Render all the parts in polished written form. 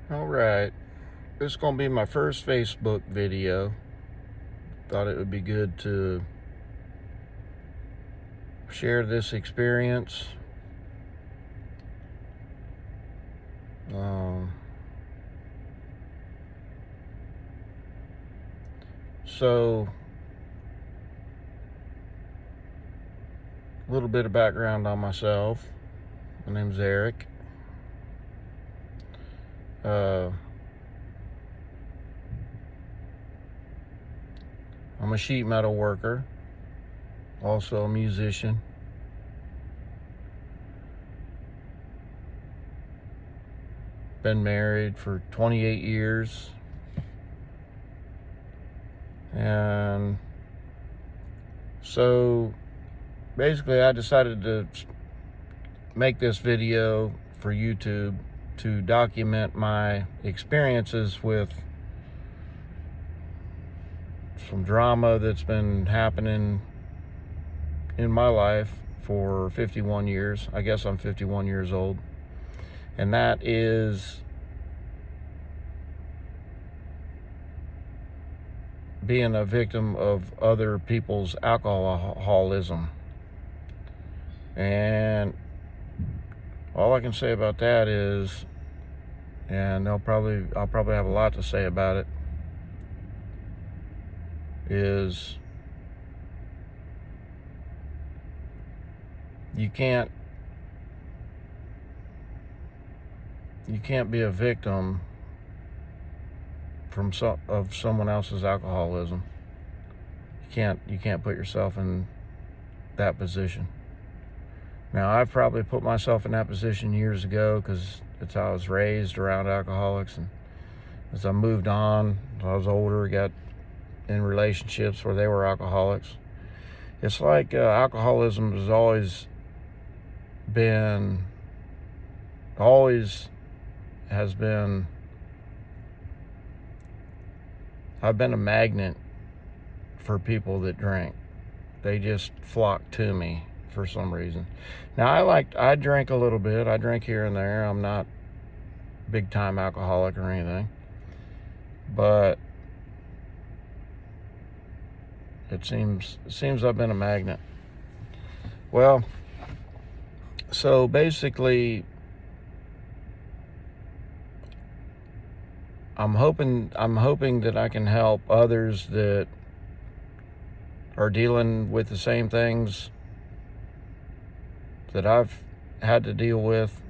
Alright, this is going to be my first Facebook video. Thought it would be good to share this experience. So, a little bit of background on myself. My name's Eric. I'm a sheet metal worker, also a musician. Been married for 28 years. And so basically I decided to make this video for YouTube to document my experiences with some drama that's been happening in my life for 51 years. I guess I'm 51 years old. And that is being a victim of other people's alcoholism. And all I can say about that is, and I'll probably have a lot to say about it, is you can't be a victim of someone else's alcoholism. You can't put yourself in that position. Now, I've probably put myself in that position years ago because it's how I was raised, around alcoholics. And as I moved on, I was older, got in relationships where they were alcoholics. It's like alcoholism has always has been, I've been a magnet for people that drink. They just flock to me for some reason. Now, I drink a little bit. I drink here and there. I'm not big time alcoholic or anything, but it seems I've been a magnet. Well, so basically, I'm hoping that I can help others that are dealing with the same things that I've had to deal with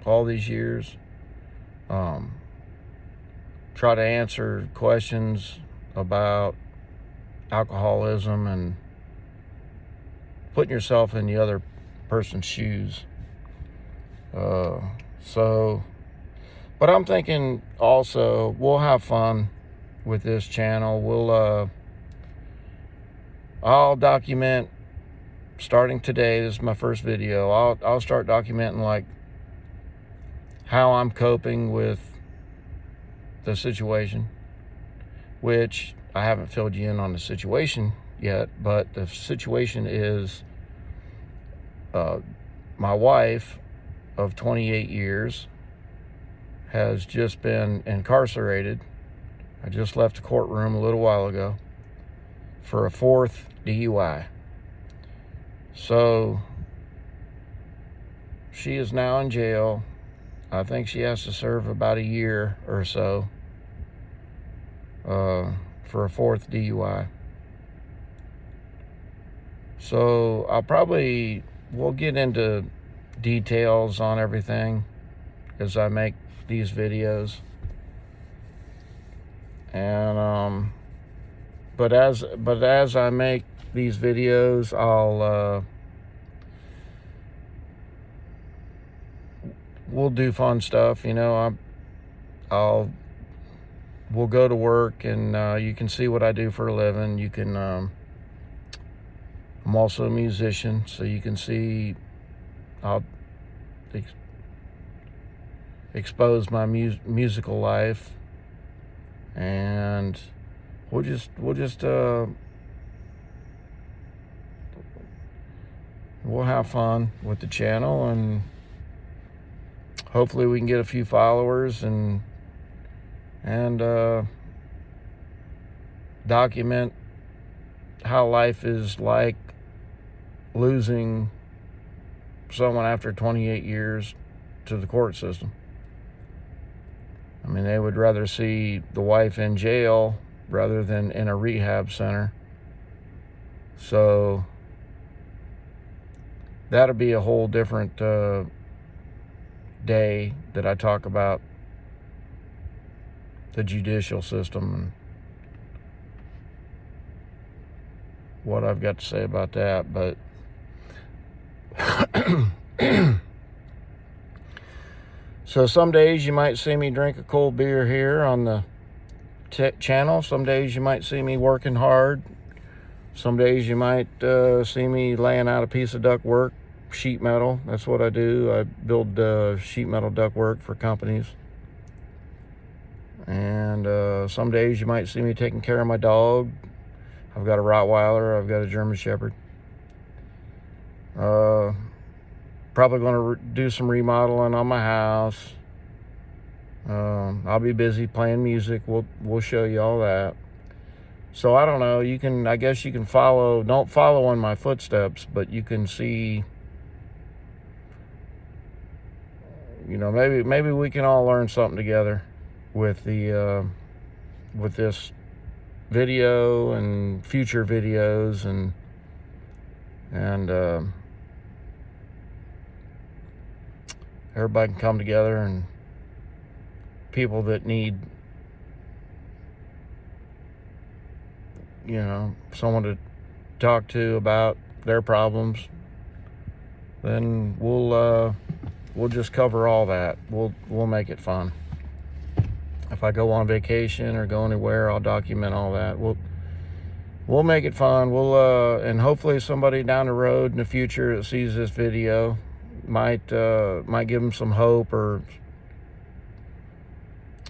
all these years. Try to answer questions about alcoholism and putting yourself in the other person's shoes. But I'm thinking also we'll have fun with this channel. I'll document, starting today. This is my first video. I'll start documenting like how I'm coping with the situation, which I haven't filled you in on the situation yet, but the situation is my wife of 28 years has just been incarcerated. I just left the courtroom a little while ago for a 4th DUI. So she is now in jail. I think she has to serve about a year or so for a 4th DUI. So we'll get into details on everything as I make these videos. And but as I make these videos, we'll do fun stuff, we'll go to work, and you can see what I do for a living. You can I'm also a musician, so you can see I'll expose my musical life, and we'll just we'll have fun with the channel, and hopefully we can get a few followers and document how life is like losing someone after 28 years to the court system. I mean, they would rather see the wife in jail rather than in a rehab center. So that'll be a whole different day that I talk about the judicial system and what I've got to say about that. But so some days you might see me drink a cold beer here on the channel. Some days you might see me working hard. Some days you might see me laying out a piece of ductwork, sheet metal. That's what I do. I build sheet metal ductwork for companies. And some days you might see me taking care of my dog. I've got a Rottweiler. I've got a German Shepherd. Probably going to do some remodeling on my house. I'll be busy playing music. We'll show you all that. So I don't know. I guess you can follow. Don't follow in my footsteps, but you can see. You know, maybe we can all learn something together with this video and future videos and everybody can come together, and people that need, you know, someone to talk to about their problems, then we'll just cover all that. We'll make it fun. If I go on vacation or go anywhere, I'll document all that. We'll make it fun. And hopefully somebody down the road in the future that sees this video might give them some hope, or,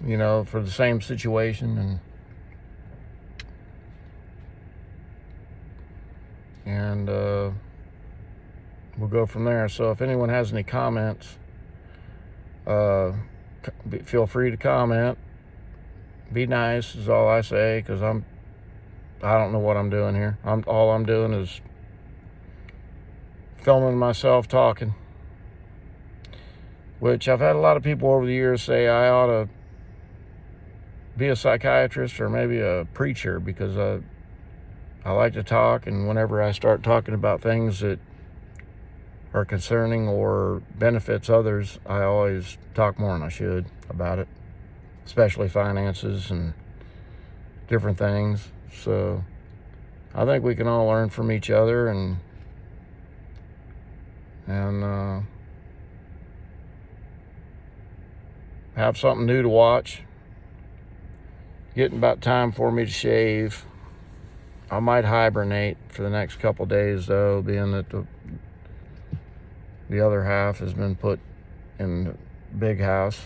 you know, for the same situation, and we'll go from there. So if anyone has any comments, feel free to comment. Be nice is all I say, because I don't know what I'm doing here. All I'm doing is filming myself talking, which I've had a lot of people over the years say I ought to be a psychiatrist or maybe a preacher, because I like to talk, and whenever I start talking about things that are concerning or benefits others, I always talk more than I should about it, especially finances and different things. So I think we can all learn from each other and have something new to watch. Getting about time for me to shave. I might hibernate for the next couple days, though, being that the other half has been put in the big house.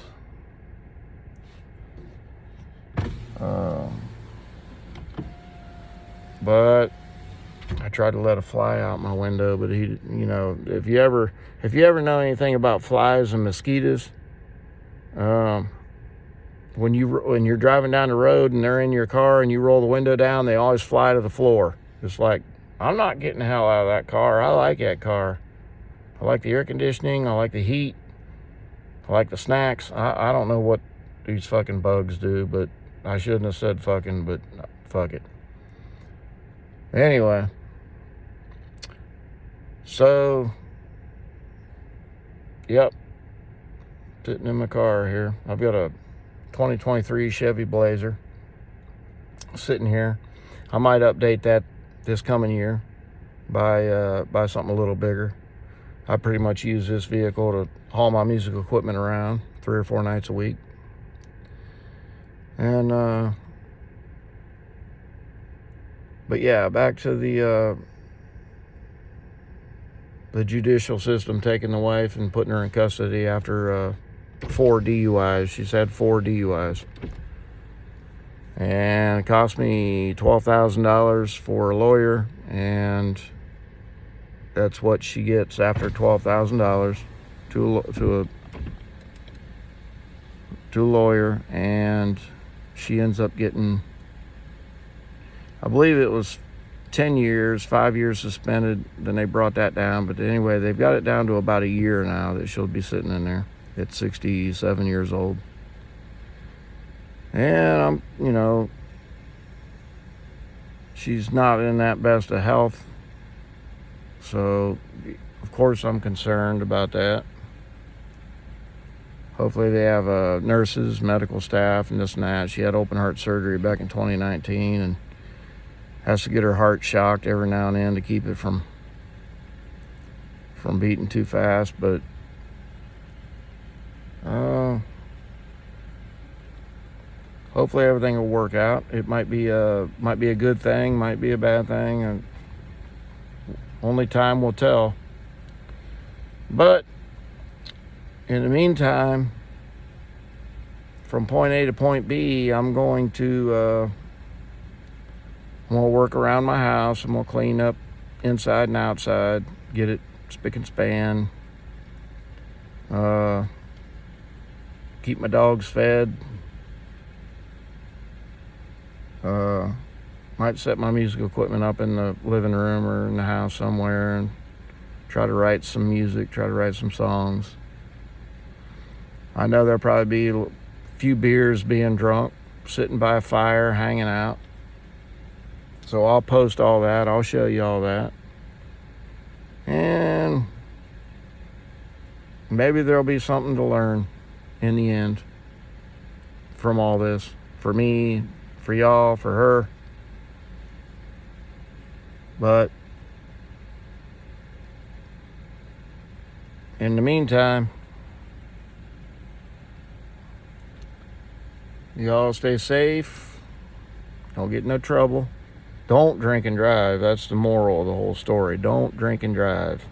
But I tried to let a fly out my window, but he, you know, if you ever know anything about flies and mosquitoes, when you're driving down the road and they're in your car and you roll the window down, they always fly to the floor. It's like, I'm not getting the hell out of that car. I like that car. I like the air conditioning. I like the heat. I like the snacks. I don't know what these fucking bugs do, but I shouldn't have said fucking, but fuck it. Anyway, so, yep, sitting in my car here. I've got a 2023 Chevy Blazer sitting here. I might update that this coming year, buy something a little bigger. I pretty much use this vehicle to haul my music equipment around 3 or 4 nights a week. And but yeah, back to the judicial system taking the wife and putting her in custody after 4 DUIs. She's had 4 DUIs. And it cost me $12,000 for a lawyer, and that's what she gets after $12,000 to to a lawyer, and she ends up getting, I believe it was 10 years, 5 years suspended. Then they brought that down. But anyway, they've got it down to about a year now that she'll be sitting in there at 67 years old. And she's not in that best of health. So, of course, I'm concerned about that. Hopefully they have nurses, medical staff, and this and that. She had open heart surgery back in 2019 and has to get her heart shocked every now and then to keep it from beating too fast. But hopefully everything will work out. It might be a good thing, might be a bad thing, and only time will tell. But in the meantime, from point A to point B, I'm going to work around my house. I'm going to clean up inside and outside, get it spick and span, keep my dogs fed. Might set my musical equipment up in the living room or in the house somewhere and try to write some music, try to write some songs. I know there'll probably be a few beers being drunk, sitting by a fire, hanging out. So I'll post all that. I'll show you all that. And maybe there'll be something to learn in the end from all this. For me, for y'all, for her. But in the meantime, y'all stay safe. Don't get in no trouble. Don't drink and drive. That's the moral of the whole story. Don't drink and drive.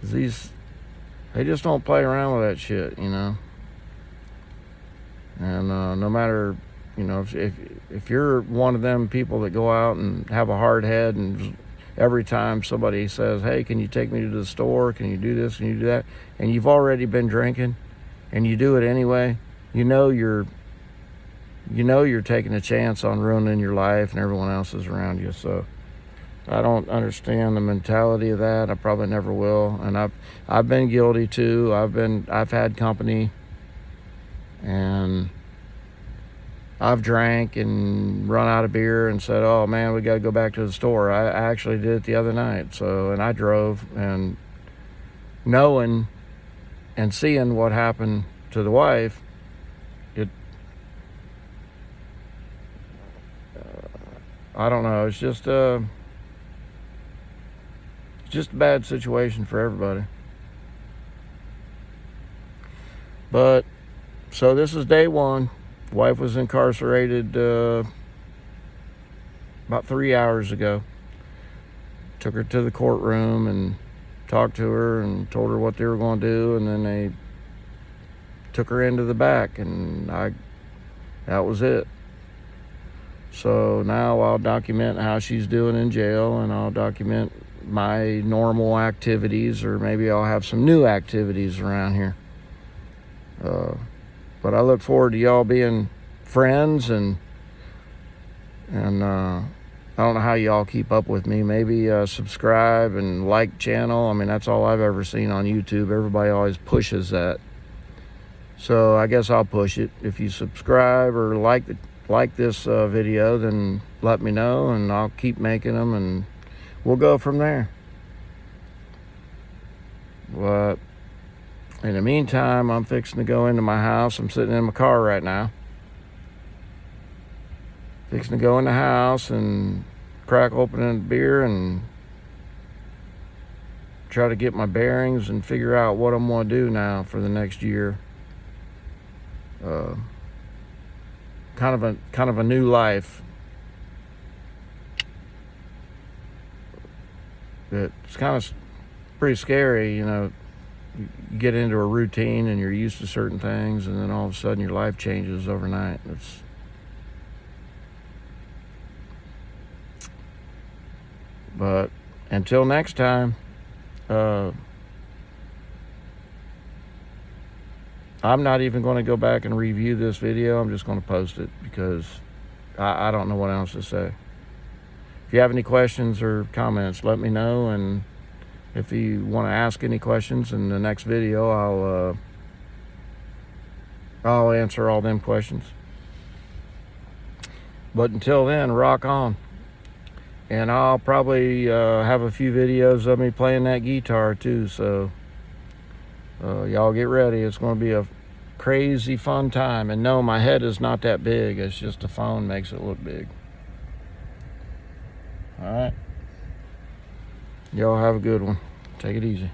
They just don't play around with that shit, And no matter, if you're one of them people that go out and have a hard head, and every time somebody says, hey, can you take me to the store? Can you do this? Can you do that? And you've already been drinking and you do it anyway, you're taking a chance on ruining your life and everyone else's around you. So I don't understand the mentality of that. I probably never will. And I've been guilty too. I've had company, and I've drank and run out of beer and said, oh man, we got to go back to the store. I actually did it the other night. And I drove, and knowing and seeing what happened to the wife, I don't know. It's just a bad situation for everybody. But so this is day one. Wife was incarcerated about 3 hours ago. Took her to the courtroom and talked to her and told her what they were going to do, and then they took her into the back, and that was it. So now I'll document how she's doing in jail, and I'll document my normal activities, or maybe I'll have some new activities around here. But I look forward to y'all being friends, and I don't know how y'all keep up with me. Maybe subscribe and like channel. I mean, that's all I've ever seen on YouTube. Everybody always pushes that. So I guess I'll push it. If you subscribe or like this video, then let me know, and I'll keep making them, and we'll go from there. But in the meantime, I'm fixing to go into my house. I'm sitting in my car right now. Fixing to go in the house and crack open a beer and try to get my bearings and figure out what I'm going to do now for the next year. Kind of a new life. It's kind of pretty scary, You get into a routine and you're used to certain things, and then all of a sudden your life changes overnight. But until next time, I'm not even going to go back and review this video. I'm just going to post it because I don't know what else to say. If you have any questions or comments, let me know. And if you want to ask any questions in the next video, I'll answer all them questions. But until then, rock on. And I'll probably have a few videos of me playing that guitar too. So y'all get ready. It's going to be a crazy fun time. And no, my head is not that big. It's just the phone makes it look big. All right. Y'all have a good one. Take it easy.